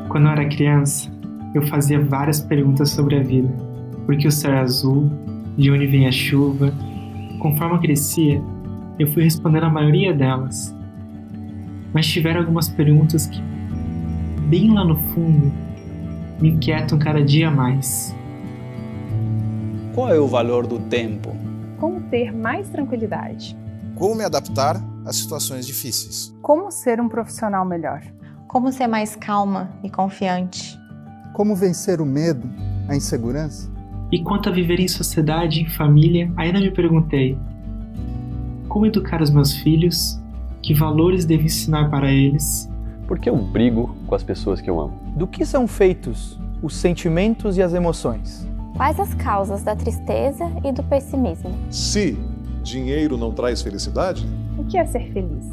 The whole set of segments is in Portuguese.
Quando eu era criança, eu fazia várias perguntas sobre a vida. Por que o céu é azul? De onde vem a chuva? Conforme eu crescia, eu fui respondendo a maioria delas. Mas tiveram algumas perguntas que, bem lá no fundo, me inquietam cada dia mais. Qual é o valor do tempo? Como ter mais tranquilidade? Como me adaptar a situações difíceis? Como ser um profissional melhor? Como ser mais calma e confiante? Como vencer o medo, a insegurança? E quanto a viver em sociedade, em família, ainda me perguntei: como educar os meus filhos? Que valores devo ensinar para eles? Por que eu brigo com as pessoas que eu amo? Do que são feitos os sentimentos e as emoções? Quais as causas da tristeza e do pessimismo? Se dinheiro não traz felicidade, O que é ser feliz?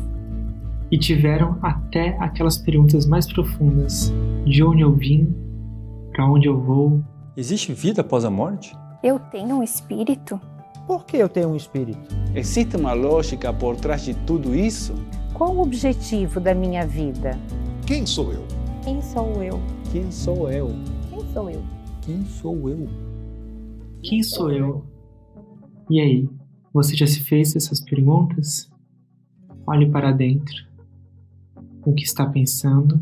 E tiveram até aquelas perguntas mais profundas: de onde eu vim? Para onde eu vou? Existe vida após a morte? Eu tenho um espírito? Por que eu tenho um espírito? Existe uma lógica por trás de tudo isso? Qual o objetivo da minha vida? quem sou eu? Quem sou eu? Quem sou eu? Quem sou eu? Quem sou eu? Quem sou eu? E aí, você já se fez essas perguntas? Olhe para dentro. O que está pensando?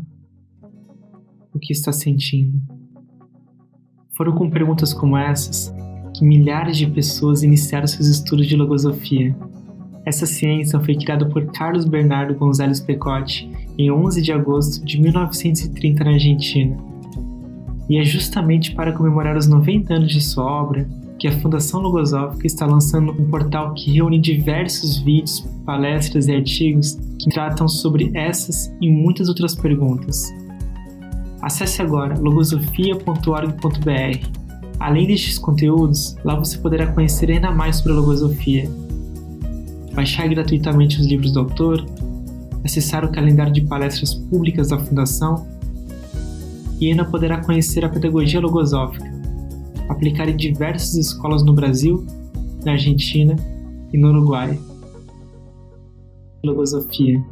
O que está sentindo? Foram com perguntas como essas que milhares de pessoas iniciaram seus estudos de logosofia. Essa ciência foi criada por Carlos Bernardo González Pecotti em 11 de agosto de 1930 na Argentina. E é justamente para comemorar os 90 anos de sua obra que a Fundação Logosófica está lançando um portal que reúne diversos vídeos, palestras e artigos que tratam sobre essas e muitas outras perguntas. Acesse agora logosofia.org.br. Além destes conteúdos, lá você poderá conhecer ainda mais sobre a logosofia, baixar gratuitamente os livros do autor, acessar o calendário de palestras públicas da Fundação e ainda poderá conhecer a pedagogia logosófica, aplicada em diversas escolas no Brasil, na Argentina e no Uruguai. Logosofia,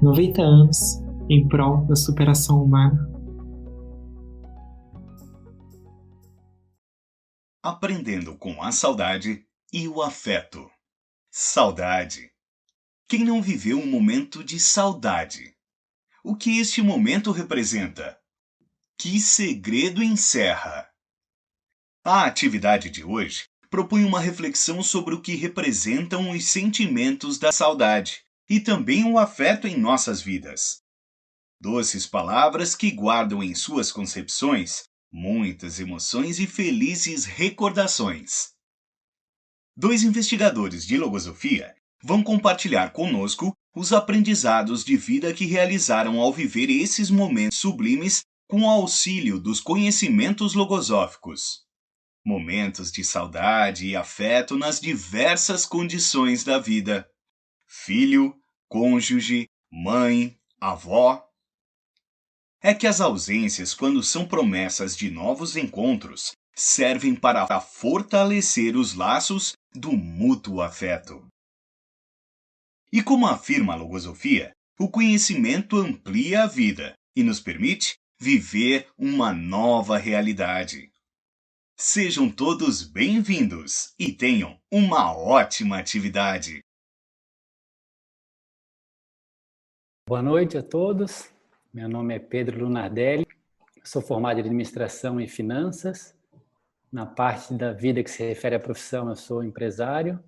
90 anos em prol da superação humana. Aprendendo com a saudade e o afeto. Saudade. Quem não viveu um momento de saudade? O que este momento representa? Que segredo encerra? A atividade de hoje propõe uma reflexão sobre o que representam os sentimentos da saudade e também o afeto em nossas vidas. Doces palavras que guardam em suas concepções muitas emoções e felizes recordações. Dois investigadores de logosofia vão compartilhar conosco os aprendizados de vida que realizaram ao viver esses momentos sublimes com o auxílio dos conhecimentos logosóficos. Momentos de saudade e afeto nas diversas condições da vida. Filho, cônjuge, mãe, avó. É que as ausências, quando são promessas de novos encontros, servem para fortalecer os laços do mútuo afeto. E como afirma a logosofia, o conhecimento amplia a vida e nos permite viver uma nova realidade. Sejam todos bem-vindos e tenham uma ótima atividade. Boa noite a todos. Meu nome é Pedro Lunardelli, sou formado em Administração e Finanças. Na parte da vida que se refere à profissão, eu sou empresário,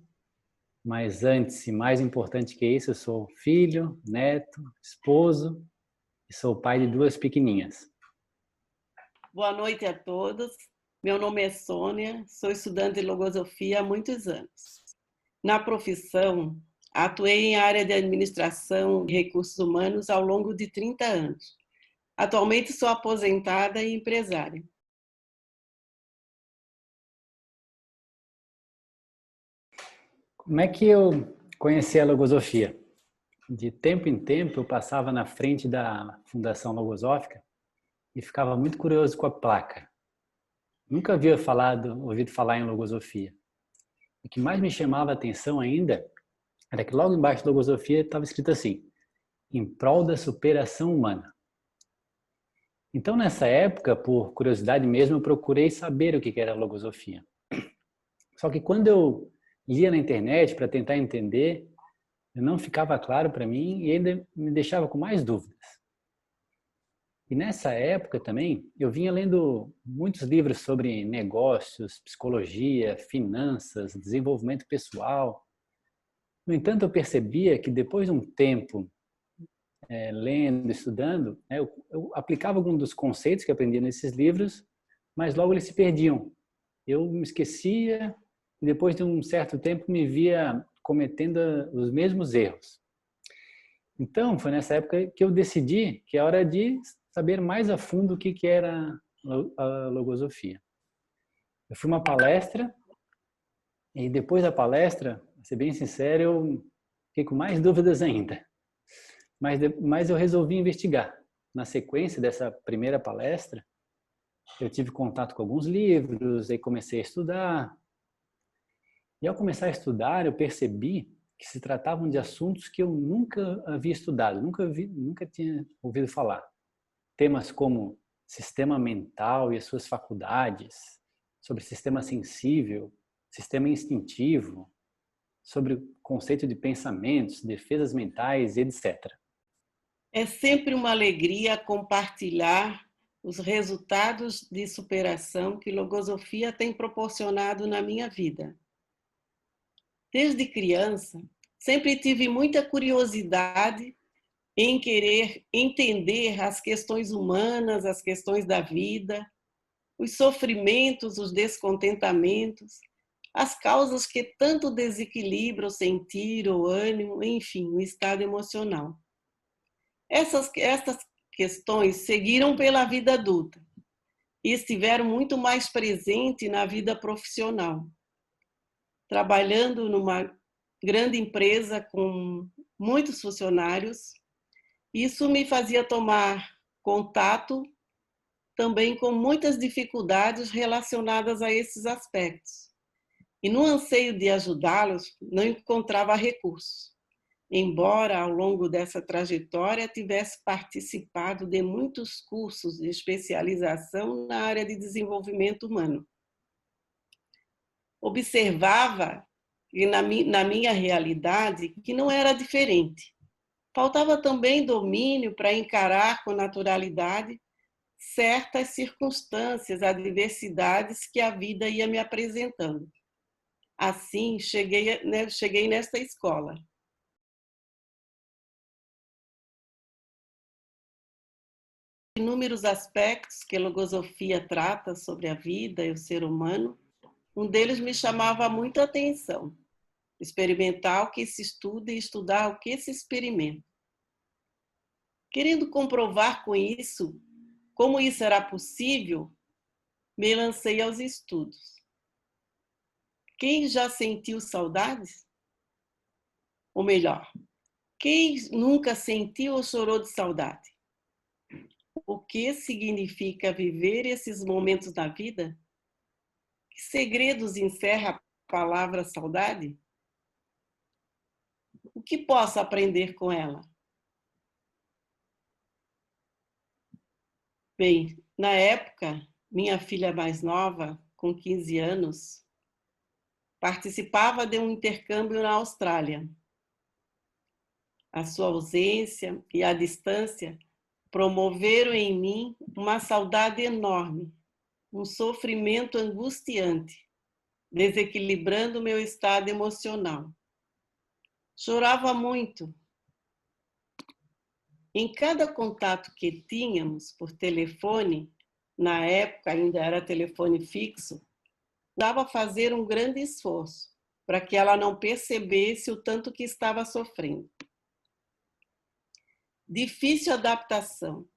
mas antes e mais importante que isso, eu sou filho, neto, esposo e sou pai de 2 pequeninhas. Boa noite a todos. Meu nome é Sônia, sou estudante de logosofia há muitos anos. Na profissão, atuei em área de administração e recursos humanos ao longo de 30 anos. Atualmente sou aposentada e empresária. Como é que eu conheci a logosofia? De tempo em tempo eu passava na frente da Fundação Logosófica e ficava muito curioso com a placa. Nunca havia ouvido falar em logosofia. O que mais me chamava a atenção ainda era que logo embaixo da logosofia estava escrito assim: em prol da superação humana. Então, nessa época, por curiosidade mesmo, eu procurei saber o que era a logosofia. Só que quando eu lia na internet para tentar entender, não ficava claro para mim e ainda me deixava com mais dúvidas. E nessa época também, eu vinha lendo muitos livros sobre negócios, psicologia, finanças, desenvolvimento pessoal. No entanto, eu percebia que depois de um tempo lendo, estudando, eu aplicava alguns dos conceitos que aprendia nesses livros, mas logo eles se perdiam. Eu me esquecia e depois de um certo tempo me via cometendo os mesmos erros. Então, foi nessa época que eu decidi que é hora de saber mais a fundo o que era a logosofia. Eu fui a uma palestra e depois da palestra, para ser bem sincero, eu fiquei com mais dúvidas ainda. Mas eu resolvi investigar. Na sequência dessa primeira palestra, eu tive contato com alguns livros, aí comecei a estudar. E ao começar a estudar, eu percebi que se tratavam de assuntos que eu nunca havia estudado, nunca tinha ouvido falar. Temas como sistema mental e as suas faculdades, sobre sistema sensível, sistema instintivo, sobre o conceito de pensamentos, defesas mentais, etc. É sempre uma alegria compartilhar os resultados de superação que logosofia tem proporcionado na minha vida. Desde criança, sempre tive muita curiosidade em querer entender as questões humanas, as questões da vida, os sofrimentos, os descontentamentos, as causas que tanto desequilibram o sentir, o ânimo, enfim, o estado emocional. Essas questões seguiram pela vida adulta e estiveram muito mais presentes na vida profissional. Trabalhando numa grande empresa com muitos funcionários, isso me fazia tomar contato também com muitas dificuldades relacionadas a esses aspectos. E no anseio de ajudá-los, não encontrava recursos. Embora ao longo dessa trajetória tivesse participado de muitos cursos de especialização na área de desenvolvimento humano. Observava que na minha realidade que não era diferente. Faltava também domínio para encarar com naturalidade certas circunstâncias, adversidades que a vida ia me apresentando. Assim, cheguei nesta escola. Inúmeros aspectos que a logosofia trata sobre a vida e o ser humano, um deles me chamava muita atenção. Experimentar o que se estuda e estudar o que se experimenta. Querendo comprovar com isso, como isso era possível, me lancei aos estudos. Quem já sentiu saudades? Ou melhor, quem nunca sentiu ou chorou de saudade? O que significa viver esses momentos da vida? Que segredos encerra a palavra saudade? O que posso aprender com ela? Bem, na época, minha filha mais nova, com 15 anos, participava de um intercâmbio na Austrália. A sua ausência e a distância promoveram em mim uma saudade enorme, um sofrimento angustiante, desequilibrando meu estado emocional. Chorava muito. Em cada contato que tínhamos por telefone, na época ainda era telefone fixo, dava a fazer um grande esforço para que ela não percebesse o tanto que estava sofrendo. Difícil adaptação.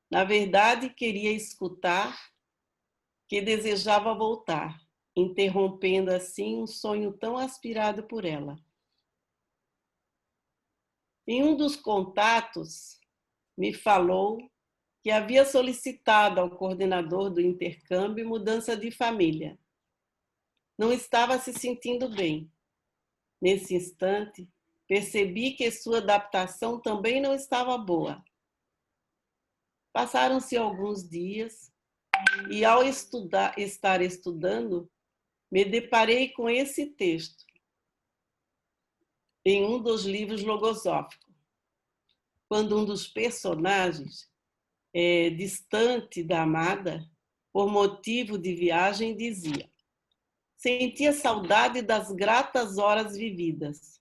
Na verdade, queria escutar, que desejava voltar, interrompendo assim um sonho tão aspirado por ela. Em um dos contatos, me falou que havia solicitado ao coordenador do intercâmbio mudança de família. Não estava se sentindo bem. Nesse instante, percebi que sua adaptação também não estava boa. Passaram-se alguns dias e, ao estar estudando, me deparei com esse texto em um dos livros logosóficos, quando um dos personagens, distante da amada, por motivo de viagem, dizia: sentia saudade das gratas horas vividas.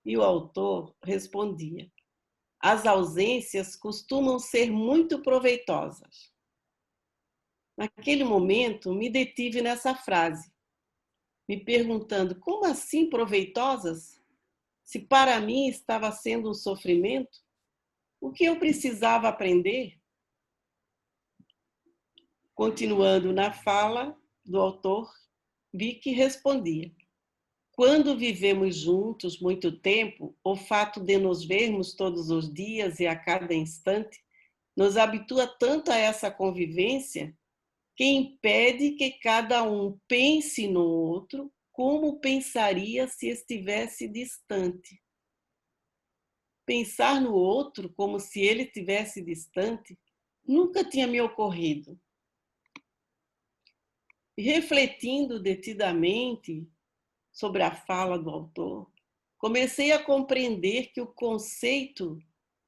E o autor respondia: as ausências costumam ser muito proveitosas. Naquele momento, me detive nessa frase, me perguntando: como assim proveitosas? Se para mim estava sendo um sofrimento, o que eu precisava aprender? Continuando na fala do autor, vi que respondia: quando vivemos juntos muito tempo, o fato de nos vermos todos os dias e a cada instante nos habitua tanto a essa convivência que impede que cada um pense no outro como pensaria se estivesse distante. Pensar no outro como se ele estivesse distante nunca tinha me ocorrido. E refletindo detidamente sobre a fala do autor, comecei a compreender que o conceito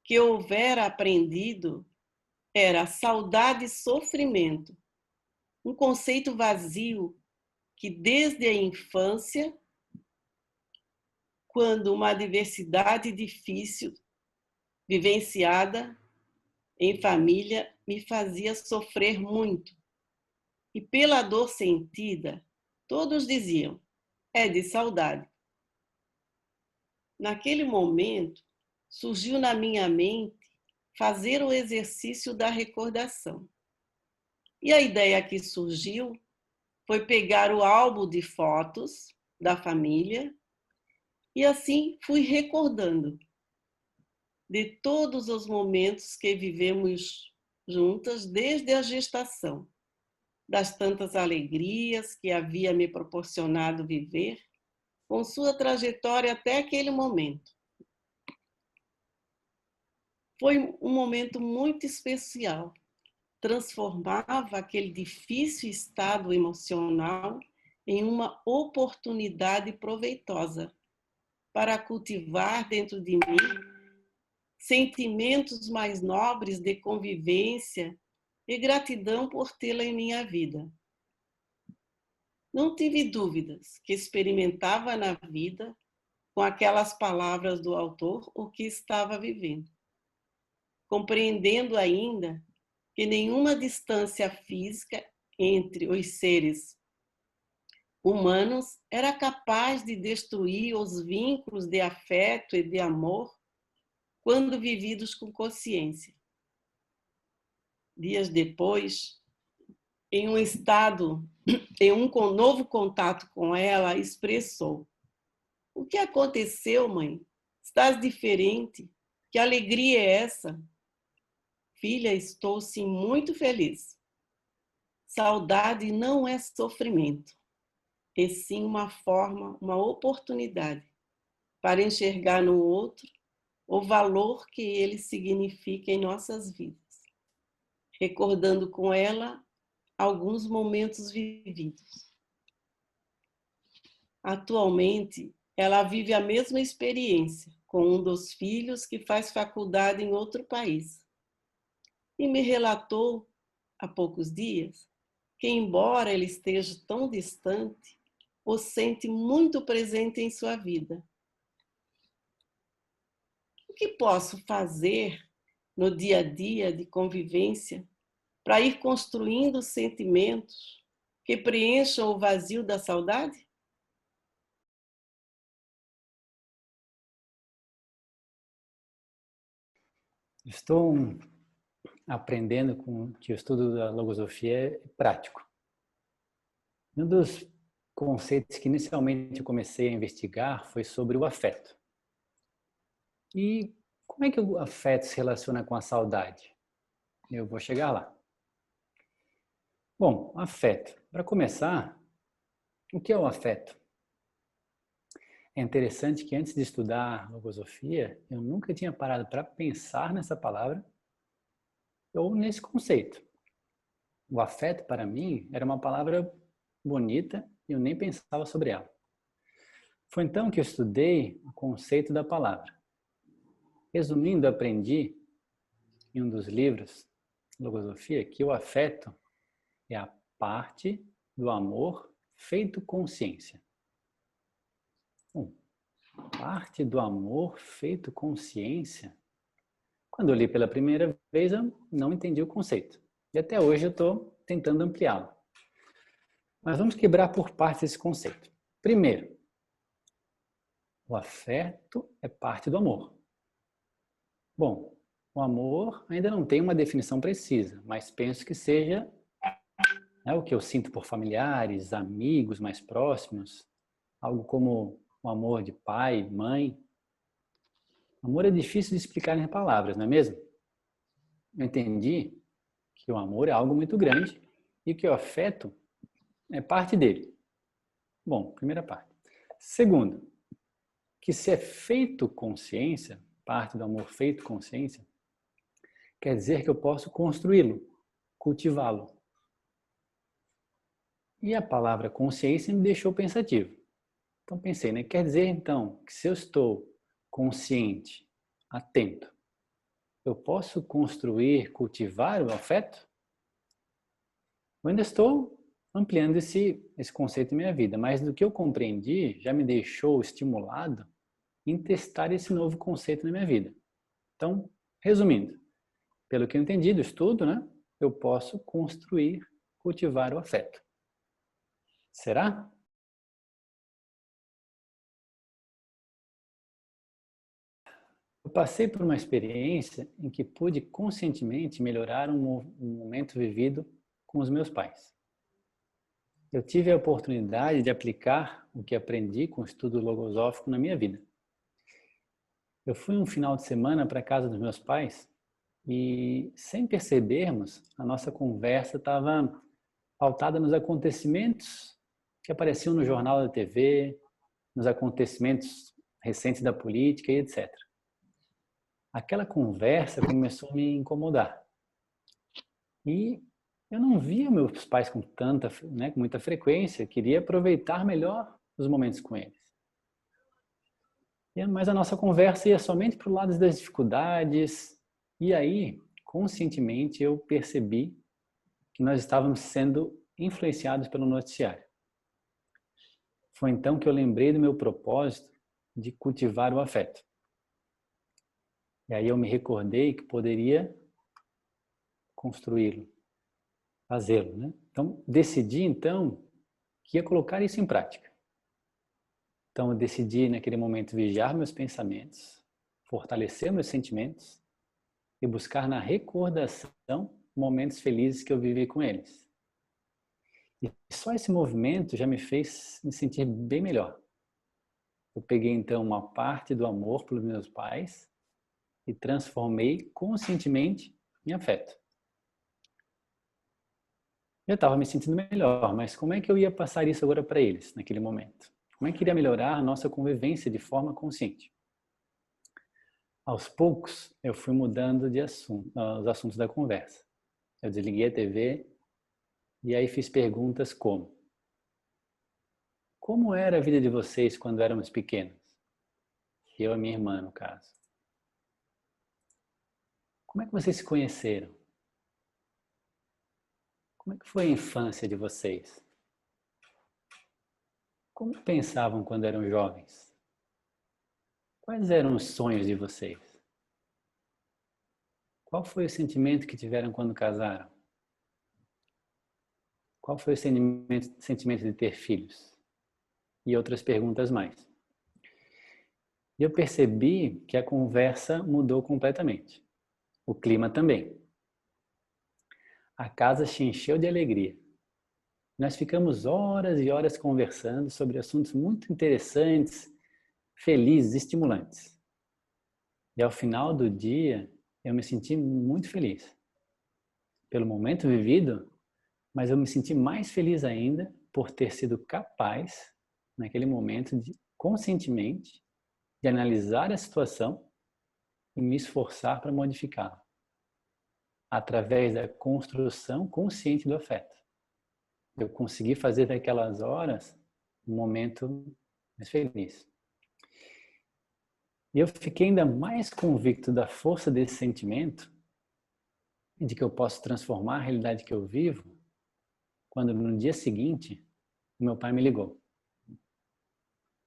que eu houvera aprendido era saudade e sofrimento, um conceito vazio que desde a infância, quando uma adversidade difícil vivenciada em família me fazia sofrer muito. E pela dor sentida, todos diziam: é de saudade. Naquele momento, surgiu na minha mente fazer o exercício da recordação. E a ideia que surgiu foi pegar o álbum de fotos da família e assim fui recordando de todos os momentos que vivemos juntas desde a gestação, das tantas alegrias que havia me proporcionado viver, com sua trajetória até aquele momento. Foi um momento muito especial. Transformava aquele difícil estado emocional em uma oportunidade proveitosa para cultivar dentro de mim sentimentos mais nobres de convivência e gratidão por tê-la em minha vida. Não tive dúvidas que experimentava na vida, com aquelas palavras do autor, o que estava vivendo. Compreendendo ainda que nenhuma distância física entre os seres humanos era capaz de destruir os vínculos de afeto e de amor quando vividos com consciência. Dias depois, em um novo contato com ela, expressou: o que aconteceu, mãe? Estás diferente? Que alegria é essa? Filha, estou sim muito feliz. Saudade não é sofrimento, e sim uma oportunidade para enxergar no outro o valor que ele significa em nossas vidas, recordando com ela alguns momentos vividos. Atualmente, ela vive a mesma experiência com um dos filhos que faz faculdade em outro país. E me relatou, há poucos dias, que, embora ele esteja tão distante, o sente muito presente em sua vida. O que posso fazer no dia a dia de convivência para ir construindo sentimentos que preencham o vazio da saudade? Estou aprendendo que o estudo da logosofia é prático. Um dos conceitos que inicialmente eu comecei a investigar foi sobre o afeto. E como é que o afeto se relaciona com a saudade? Eu vou chegar lá. Bom, afeto. Para começar, o que é o afeto? É interessante que antes de estudar logosofia, eu nunca tinha parado para pensar nessa palavra ou nesse conceito. O afeto, para mim, era uma palavra bonita e eu nem pensava sobre ela. Foi então que eu estudei o conceito da palavra. Resumindo, aprendi em um dos livros, Logosofia, que o afeto é a parte do amor feito consciência. Parte do amor feito consciência. Quando eu li pela primeira vez, eu não entendi o conceito. E até hoje eu estou tentando ampliá-lo. Mas vamos quebrar por partes esse conceito. Primeiro, o afeto é parte do amor. Bom, o amor ainda não tem uma definição precisa, mas penso que seja o que eu sinto por familiares, amigos mais próximos, algo como o amor de pai, mãe. Amor é difícil de explicar em palavras, não é mesmo? Eu entendi que o amor é algo muito grande e que o afeto é parte dele. Bom, primeira parte. Segundo, que se é feito consciência, parte do amor feito consciência, quer dizer que eu posso construí-lo, cultivá-lo. E a palavra consciência me deixou pensativo. Então pensei, né? Quer dizer então que se eu estou consciente, atento, eu posso construir, cultivar o afeto? Eu ainda estou ampliando esse conceito em minha vida, mas do que eu compreendi já me deixou estimulado em testar esse novo conceito na minha vida. Então, resumindo, pelo que eu entendi do estudo, né, eu posso construir, cultivar o afeto. Será? Eu passei por uma experiência em que pude conscientemente melhorar um momento vivido com os meus pais. Eu tive a oportunidade de aplicar o que aprendi com o estudo logosófico na minha vida. Eu fui um final de semana para a casa dos meus pais e, sem percebermos, a nossa conversa estava pautada nos acontecimentos que apareciam no jornal da TV, nos acontecimentos recentes da política e etc. Aquela conversa começou a me incomodar. E eu não via meus pais com muita frequência, queria aproveitar melhor os momentos com eles. Mas a nossa conversa ia somente para o lado das dificuldades. E aí, conscientemente, eu percebi que nós estávamos sendo influenciados pelo noticiário. Foi então que eu lembrei do meu propósito de cultivar o afeto. E aí eu me recordei que poderia construí-lo, fazê-lo, né? Então, decidi então que ia colocar isso em prática. Então, eu decidi naquele momento vigiar meus pensamentos, fortalecer meus sentimentos e buscar na recordação momentos felizes que eu vivi com eles. E só esse movimento já me fez me sentir bem melhor. Eu peguei então uma parte do amor pelos meus pais e transformei conscientemente em afeto. Eu estava me sentindo melhor, mas como é que eu ia passar isso agora para eles naquele momento? Como é que iria melhorar a nossa convivência de forma consciente? Aos poucos, eu fui mudando de os assuntos da conversa. Eu desliguei a TV e aí fiz perguntas como: como era a vida de vocês quando éramos pequenos? Eu e minha irmã, no caso. Como é que vocês se conheceram? Como é que foi a infância de vocês? Como pensavam quando eram jovens? Quais eram os sonhos de vocês? Qual foi o sentimento que tiveram quando casaram? Qual foi o sentimento de ter filhos? E outras perguntas mais. E eu percebi que a conversa mudou completamente. O clima também. A casa se encheu de alegria. Nós ficamos horas e horas conversando sobre assuntos muito interessantes, felizes, estimulantes. E ao final do dia, eu me senti muito feliz. Pelo momento vivido, mas eu me senti mais feliz ainda por ter sido capaz, naquele momento, de conscientemente de analisar a situação e me esforçar para modificá-la, através da construção consciente do afeto. Eu consegui fazer daquelas horas um momento mais feliz. E eu fiquei ainda mais convicto da força desse sentimento e de que eu posso transformar a realidade que eu vivo quando no dia seguinte meu pai me ligou.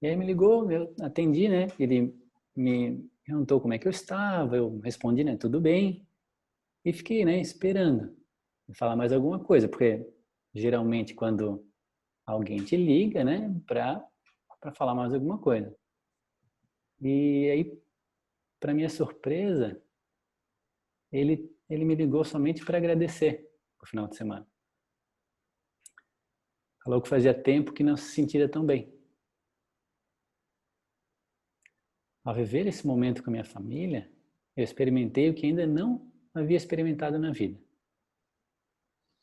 E aí me ligou, eu atendi, né? Ele me perguntou como é que eu estava, eu respondi, né? Tudo bem. E fiquei, né? Esperando falar mais alguma coisa, porque geralmente quando alguém te liga, né? Para falar mais alguma coisa. E aí, para minha surpresa, ele me ligou somente para agradecer o final de semana. Falou que fazia tempo que não se sentia tão bem. Ao viver esse momento com a minha família, eu experimentei o que ainda não havia experimentado na vida.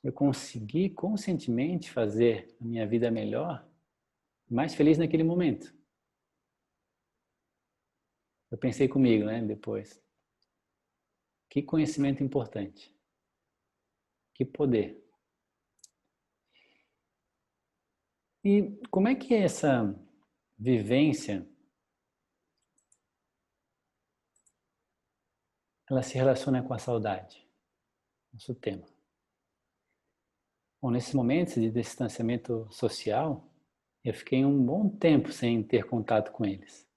Eu consegui conscientemente fazer a minha vida melhor, mais feliz naquele momento. Eu pensei comigo, né, depois. Que conhecimento importante. Que poder. E como é que essa vivência ela se relaciona com a saudade? Nosso tema. Bom, nesses momentos de distanciamento social, eu fiquei um bom tempo sem ter contato com eles.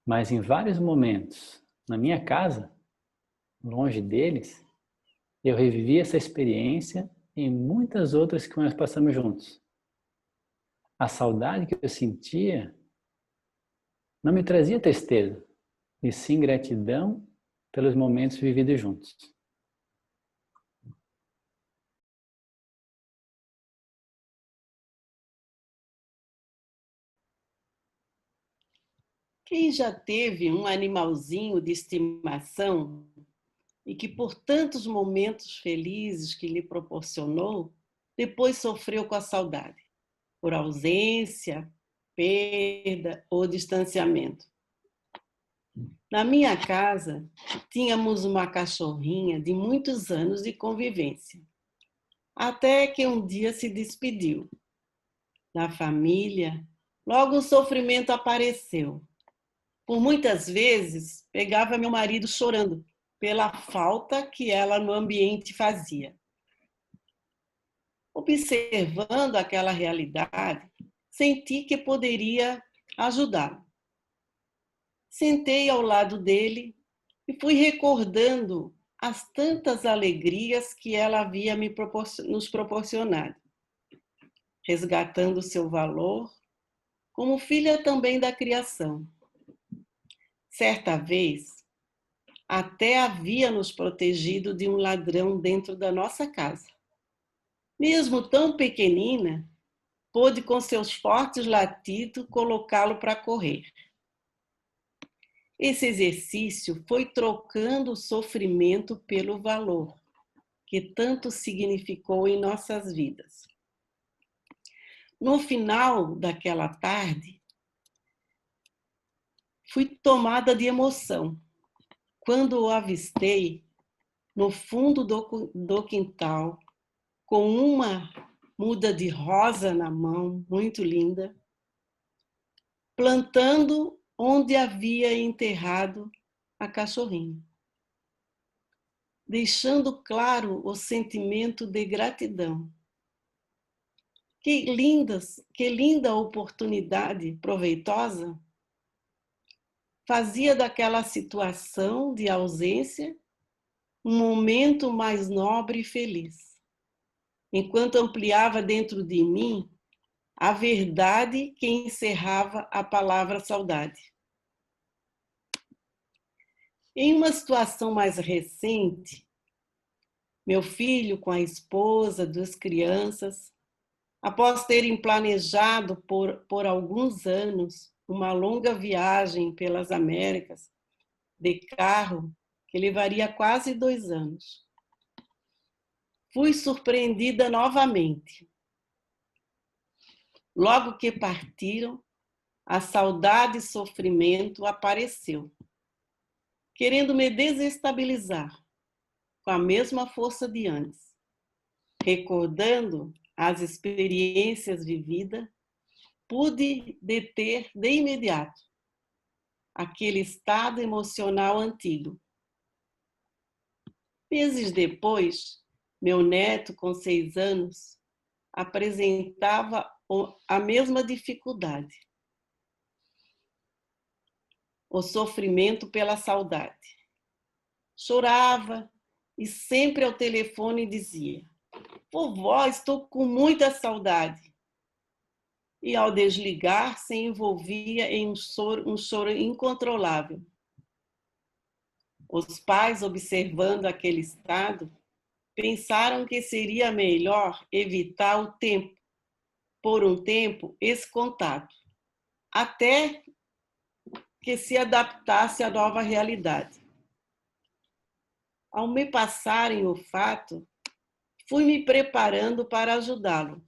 Mas em vários momentos, na minha casa, longe deles, eu revivi essa experiência e muitas outras que nós passamos juntos. A saudade que eu sentia não me trazia tristeza, e sim gratidão pelos momentos vividos juntos. Quem já teve um animalzinho de estimação e que por tantos momentos felizes que lhe proporcionou, depois sofreu com a saudade, por ausência, perda ou distanciamento? Na minha casa, tínhamos uma cachorrinha de muitos anos de convivência, até que um dia se despediu. Na família, logo o sofrimento apareceu. Por muitas vezes, pegava meu marido chorando pela falta que ela no ambiente fazia. Observando aquela realidade, senti que poderia ajudá-lo. Sentei ao lado dele e fui recordando as tantas alegrias que ela havia nos proporcionado, resgatando seu valor como filha também da criação. Certa vez, até havia nos protegido de um ladrão dentro da nossa casa. Mesmo tão pequenina, pôde com seus fortes latidos colocá-lo para correr. Esse exercício foi trocando o sofrimento pelo valor, que tanto significou em nossas vidas. No final daquela tarde, fui tomada de emoção quando o avistei no fundo do quintal, com uma muda de rosa na mão, muito linda, plantando onde havia enterrado a cachorrinha, deixando claro o sentimento de gratidão. Que linda oportunidade proveitosa fazia daquela situação de ausência um momento mais nobre e feliz, enquanto ampliava dentro de mim a verdade que encerrava a palavra saudade. Em uma situação mais recente, meu filho com a esposa, 2 crianças, após terem planejado por alguns anos uma longa viagem pelas Américas, de carro, que levaria quase 2 anos. Fui surpreendida novamente. Logo que partiram, a saudade e sofrimento apareceu, querendo me desestabilizar com a mesma força de antes. Recordando as experiências vividas, pude deter de imediato aquele estado emocional antigo. Meses depois, meu neto, com 6 anos, apresentava a mesma dificuldade. O sofrimento pela saudade. Chorava e sempre ao telefone dizia: vovó, estou com muita saudade. E ao desligar, se envolvia em um choro incontrolável. Os pais, observando aquele estado, pensaram que seria melhor evitar por um tempo, esse contato, até que se adaptasse à nova realidade. Ao me passarem o fato, fui me preparando para ajudá-lo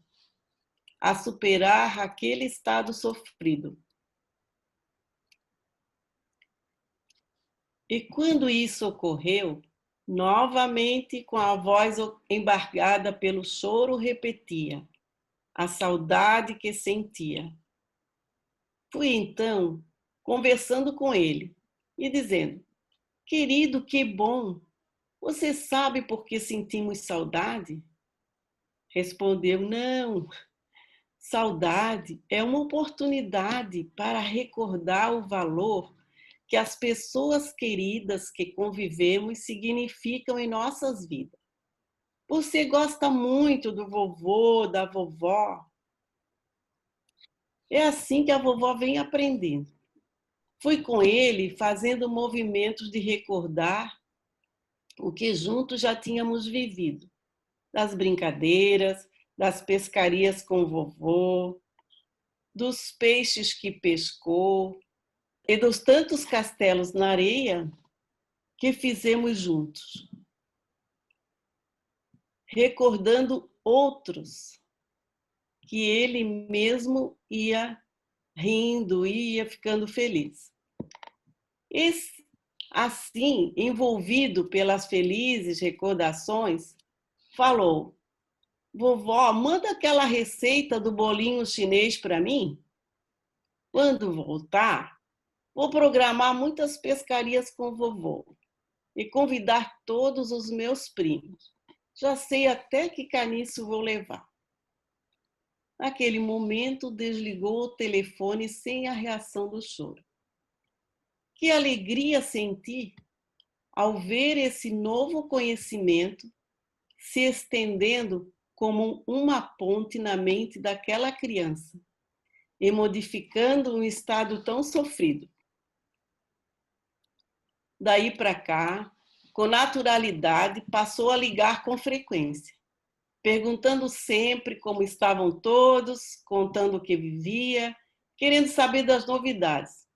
a superar aquele estado sofrido. E quando isso ocorreu, novamente com a voz embargada pelo choro, repetia a saudade que sentia. Fui então conversando com ele e dizendo: querido, que bom! Você sabe por que sentimos saudade? Respondeu: não. Saudade é uma oportunidade para recordar o valor que as pessoas queridas que convivemos significam em nossas vidas. Você gosta muito do vovô, da vovó. É assim que a vovó vem aprendendo. Fui com ele fazendo movimentos de recordar o que juntos já tínhamos vivido. Das brincadeiras, das pescarias com o vovô, dos peixes que pescou e dos tantos castelos na areia que fizemos juntos. Recordando outros que ele mesmo ia rindo, ia ficando feliz. Assim, envolvido pelas felizes recordações, falou: vovó, manda aquela receita do bolinho chinês para mim. Quando voltar, vou programar muitas pescarias com o vovô e convidar todos os meus primos. Já sei até que caniço vou levar. Naquele momento, desligou o telefone sem a reação do choro. Que alegria senti ao ver esse novo conhecimento se estendendo como uma ponte na mente daquela criança e modificando um estado tão sofrido. Daí para cá, com naturalidade, passou a ligar com frequência, perguntando sempre como estavam todos, contando o que vivia, querendo saber das novidades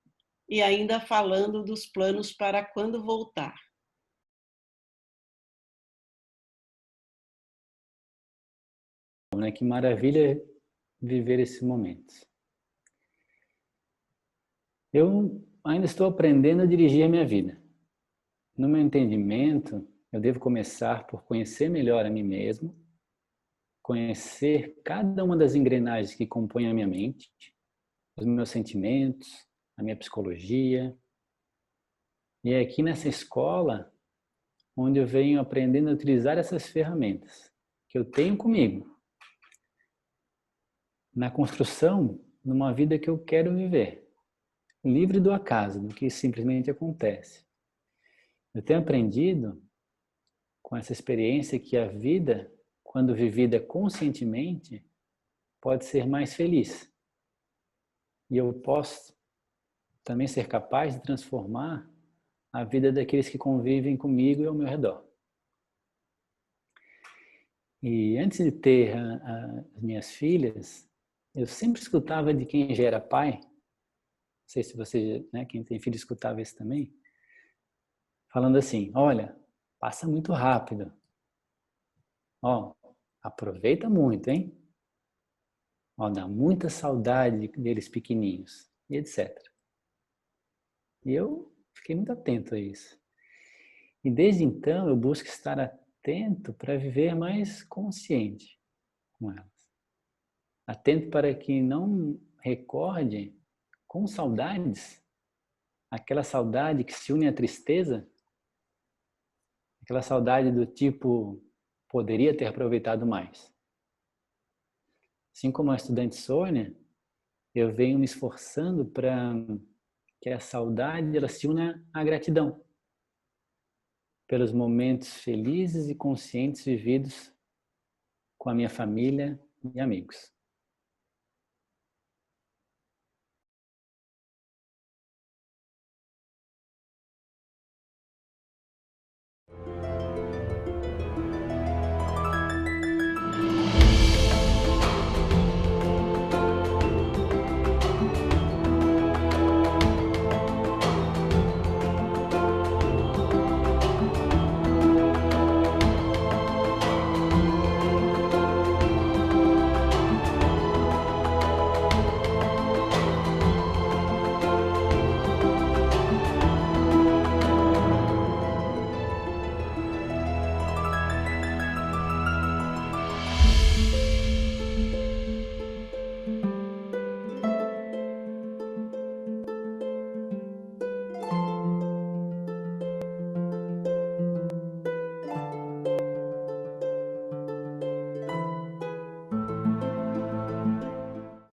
e ainda falando dos planos para quando voltar. Que maravilha viver esse momento. Eu ainda estou aprendendo a dirigir a minha vida. No meu entendimento, eu devo começar por conhecer melhor a mim mesmo, conhecer cada uma das engrenagens que compõem a minha mente, os meus sentimentos, a minha psicologia. E é aqui nessa escola onde eu venho aprendendo a utilizar essas ferramentas que eu tenho comigo na construção de uma vida que eu quero viver, livre do acaso, do que simplesmente acontece. Eu tenho aprendido com essa experiência que a vida, quando vivida conscientemente, pode ser mais feliz. E eu posso também ser capaz de transformar a vida daqueles que convivem comigo e ao meu redor. E antes de ter as minhas filhas, eu sempre escutava de quem já era pai, não sei se você, quem tem filho, escutava isso também, falando assim: olha, passa muito rápido. Aproveita muito, hein? Dá muita saudade deles pequenininhos. e etc. E eu fiquei muito atento a isso. E desde então eu busco estar atento para viver mais consciente com elas. Atento para que não recorde com saudades, aquela saudade que se une à tristeza, aquela saudade do tipo, poderia ter aproveitado mais. Assim como a estudante Sônia, eu venho me esforçando para que a saudade ela se una à gratidão pelos momentos felizes e conscientes vividos com a minha família e amigos.